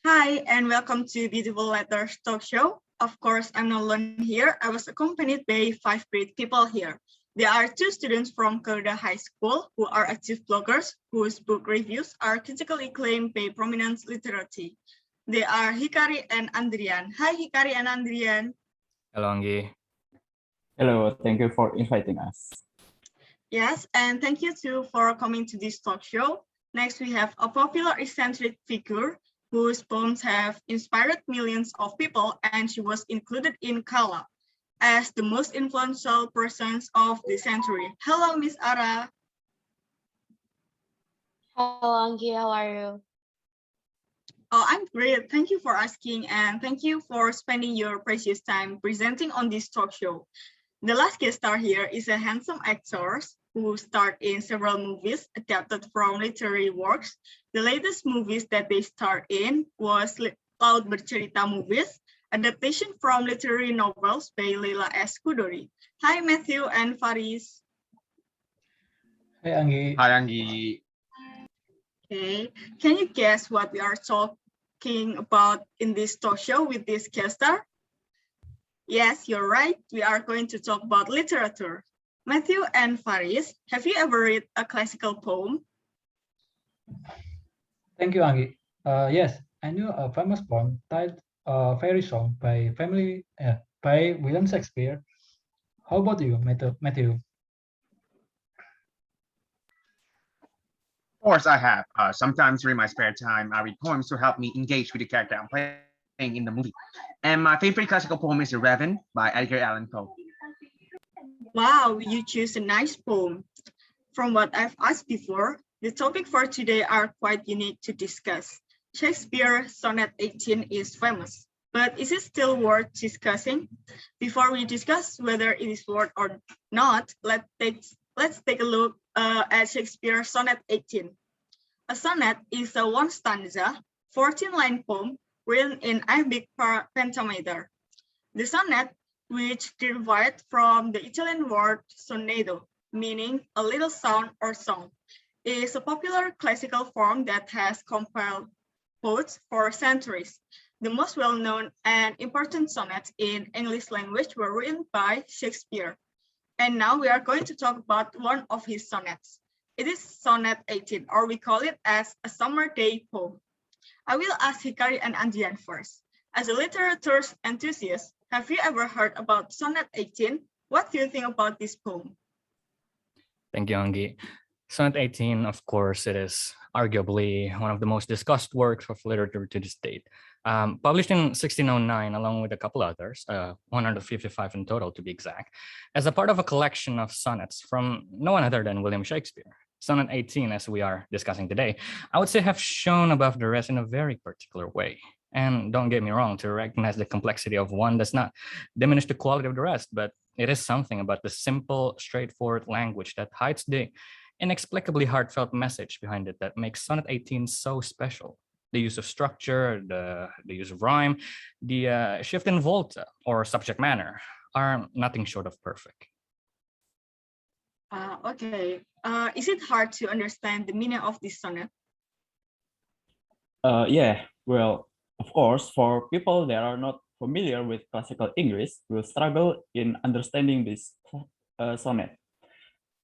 Hi, and welcome to Beautiful Letters Talk Show. Of course, I'm not alone here. I was accompanied by five great people here. There are two students from Garuda High School who are active bloggers whose book reviews are critically acclaimed by prominent literati. They are Hikari and Andrian. Hi, Hikari and Andrian. Hello, Anggi. Hello, thank you for inviting us. Yes, and thank you too for coming to this talk show. Next, we have a popular eccentric figure whose poems have inspired millions of people, and she was included in Kala as the most influential persons of the century. Hello, Miss Ara. Hello, Angie. How are you? Oh, I'm great. Thank you for asking, and thank you for spending your precious time presenting on this talk show. The last guest star here is a handsome actor who starred in several movies adapted from literary works. The latest movies that they starred in was Laut Bercerita movies, adaptation from literary novels by Leila S. Kudori. Hi, Matthew and Faris. Hi Anggi. Hi, Anggi. Okay, can you guess what we are talking about in this talk show with this guest star? Yes, you're right. We are going to talk about literature. Matthew and Faris, have you ever read a classical poem? Thank you, Anggi. Yes, I knew a famous poem titled Fairy Song by William Shakespeare. How about you, Matthew? Of course, I have. Sometimes during my spare time, I read poems to help me engage with the character I'm playing in the movie. And my favorite classical poem is The Raven by Edgar Allan Poe. Wow, you choose a nice poem. From what I've asked before, the topic for today are quite unique to discuss. Shakespeare's Sonnet 18 is famous, but is it still worth discussing? Before we discuss whether it is worth or not, let's take a look at Shakespeare's Sonnet 18. A sonnet is a one stanza, 14-line poem written in iambic pentameter. The sonnet, which derived from the Italian word sonetto, meaning a little sound or song, is a popular classical form that has compiled poets for centuries. The most well-known and important sonnets in English language were written by Shakespeare. And now we are going to talk about one of his sonnets. It is Sonnet 18, or we call it as a summer day poem. I will ask Hikari and Andrian first. As a literature enthusiast, have you ever heard about Sonnet 18? What do you think about this poem? Thank you, Anggi. Sonnet 18, of course, it is arguably one of the most discussed works of literature to this date. Published in 1609, along with a couple others, 155 in total to be exact, as a part of a collection of sonnets from no one other than William Shakespeare. Sonnet 18, as we are discussing today, I would say have shown above the rest in a very particular way. And don't get me wrong, to recognize the complexity of one does not diminish the quality of the rest, but it is something about the simple, straightforward language that hides the inexplicably heartfelt message behind it that makes Sonnet 18 so special. The use of structure, the use of rhyme, the shift in volta or subject matter are nothing short of perfect. Okay, is it hard to understand the meaning of this sonnet? Yeah, well, of course, for people that are not familiar with classical English, will struggle in understanding this sonnet.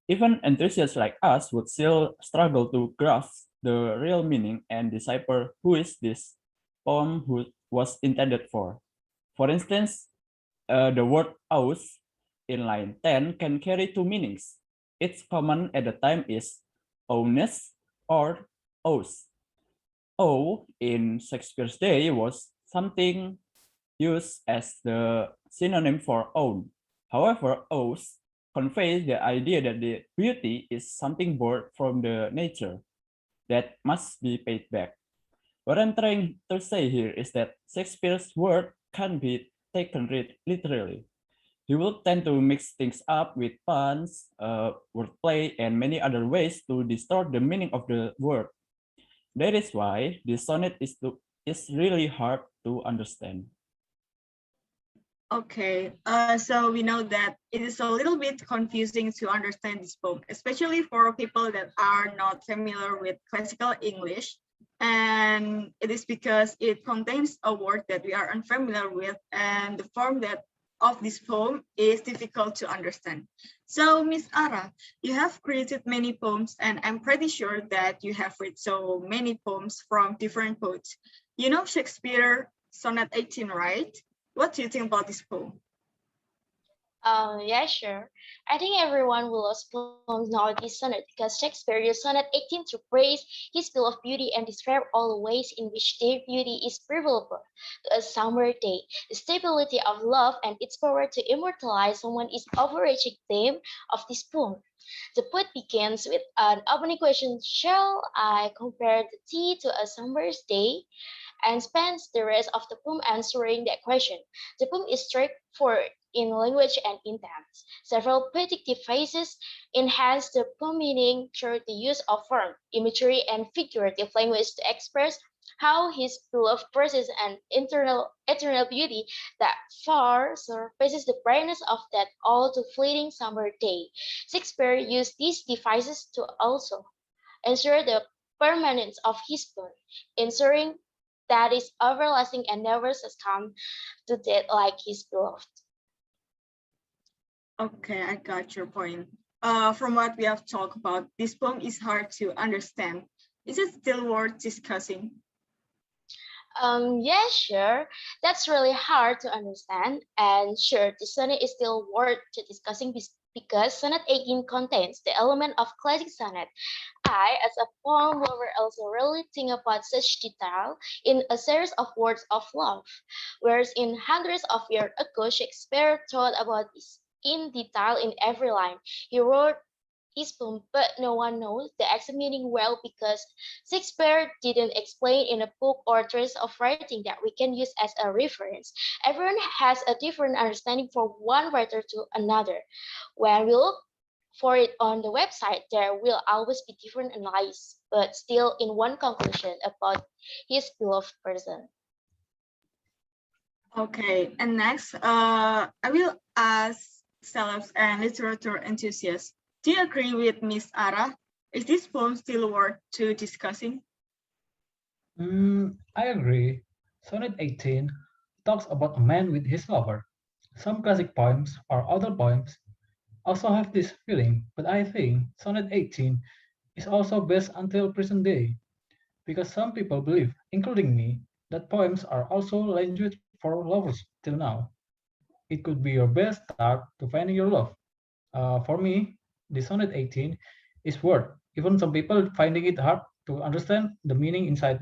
Even enthusiasts like us would still struggle to grasp the real meaning and decipher who is this poem who was intended for. For instance, the word aus in line 10 can carry two meanings. Its common at the time is owness or os. O in Shakespeare's day was something used as the synonym for own. However, os conveys the idea that the beauty is something borrowed from the nature that must be paid back. What I'm trying to say here is that Shakespeare's word can't be taken literally. He will tend to mix things up with puns, wordplay, and many other ways to distort the meaning of the word. That is why this sonnet is really hard to understand. Okay, so we know that it is a little bit confusing to understand this poem, especially for people that are not familiar with classical English. And it is because it contains a word that we are unfamiliar with, and the form of this poem is difficult to understand. So, Miss Ara, you have created many poems, and I'm pretty sure that you have read so many poems from different poets. You know Shakespeare, Sonnet 18, right? What do you think about this poem? Yeah, sure. I think everyone will love poems nowadays sonnet because Shakespeare used sonnet 18 to praise his feel of beauty and describe all the ways in which their beauty is prevalent to a summer day. The stability of love and its power to immortalize someone is overarching theme of this poem. The poet begins with an opening question: Shall I compare the tea to a summer's day? And spends the rest of the poem answering that question. The poem is straightforward in language and intent. Several poetic devices enhance the poem meaning through the use of form, imagery, and figurative language to express how his beloved possesses an eternal beauty that far surpasses the brightness of that all too fleeting summer day. Shakespeare used these devices to also ensure the permanence of his poem, ensuring that is everlasting and never succumb to death like his beloved. Okay, I got your point. From what we have talked about, this poem is hard to understand. Is it still worth discussing? Yeah, sure. That's really hard to understand. And sure, the sonnet is still worth to discussing because Sonnet 18 contains the element of classic sonnet. I, as a poem lover, also really think about such detail in a series of words of love, whereas in hundreds of years ago, Shakespeare thought about this in detail in every line. He wrote his poem, but no one knows the exact meaning well because Shakespeare didn't explain in a book or trace of writing that we can use as a reference. Everyone has a different understanding from one writer to another. When we look for it on the website, there will always be different analyses, but still in one conclusion about his beloved person. Okay, and next, I will ask celebs and literature enthusiasts. Do you agree with Miss Ara? Is this poem still worth to discussing? I agree. Sonnet 18 talks about a man with his lover. Some classic poems or other poems also have this feeling, but I think Sonnet 18 is also best until present day because some people believe, including me, that poems are also language for lovers till now. It could be your best start to finding your love. For me, the Sonnet 18 is worth, even some people finding it hard to understand the meaning inside.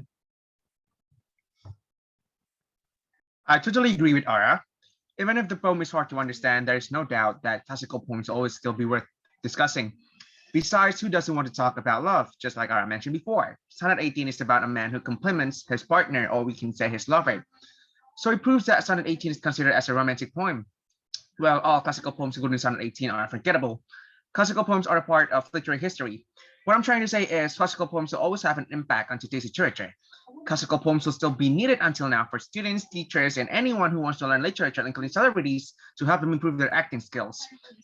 I totally agree with Ara. Even if the poem is hard to understand, there is no doubt that classical poems always still be worth discussing. Besides, who doesn't want to talk about love, just like Ara mentioned before? Sonnet 18 is about a man who compliments his partner, or we can say his lover. So it proves that Sonnet 18 is considered as a romantic poem. Well, all classical poems, including Sonnet 18, are unforgettable. Classical poems are a part of literary history. What I'm trying to say is classical poems will always have an impact on today's literature. Classical poems will still be needed until now for students, teachers, and anyone who wants to learn literature, including celebrities, to help them improve their acting skills.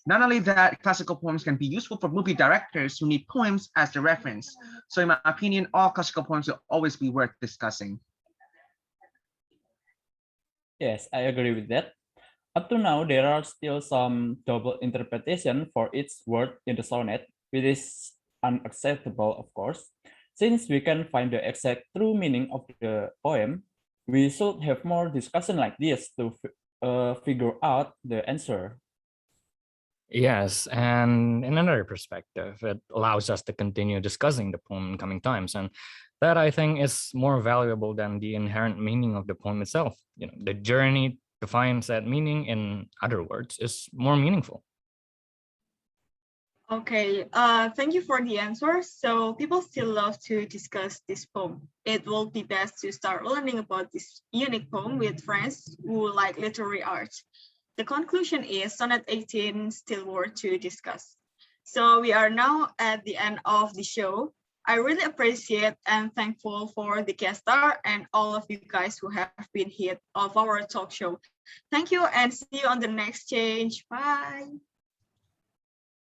Not only that, classical poems can be useful for movie directors who need poems as their reference. So in my opinion, all classical poems will always be worth discussing. Yes, I agree with that. Up to now, there are still some double interpretation for each word in the sonnet, which is unacceptable, of course. Since we can find the exact true meaning of the poem, we should have more discussion like this to figure out the answer. Yes, and in another perspective, it allows us to continue discussing the poem in coming times, and that I think is more valuable than the inherent meaning of the poem itself. The journey to find that meaning, in other words, is more meaningful. Okay, thank you for the answer. So people still love to discuss this poem. It will be best to start learning about this unique poem with friends who like literary art. The conclusion is Sonnet 18 still worth to discuss. So we are now at the end of the show. I really appreciate and thankful for the guest star and all of you guys who have been here of our talk show. Thank you and see you on the next change. Bye.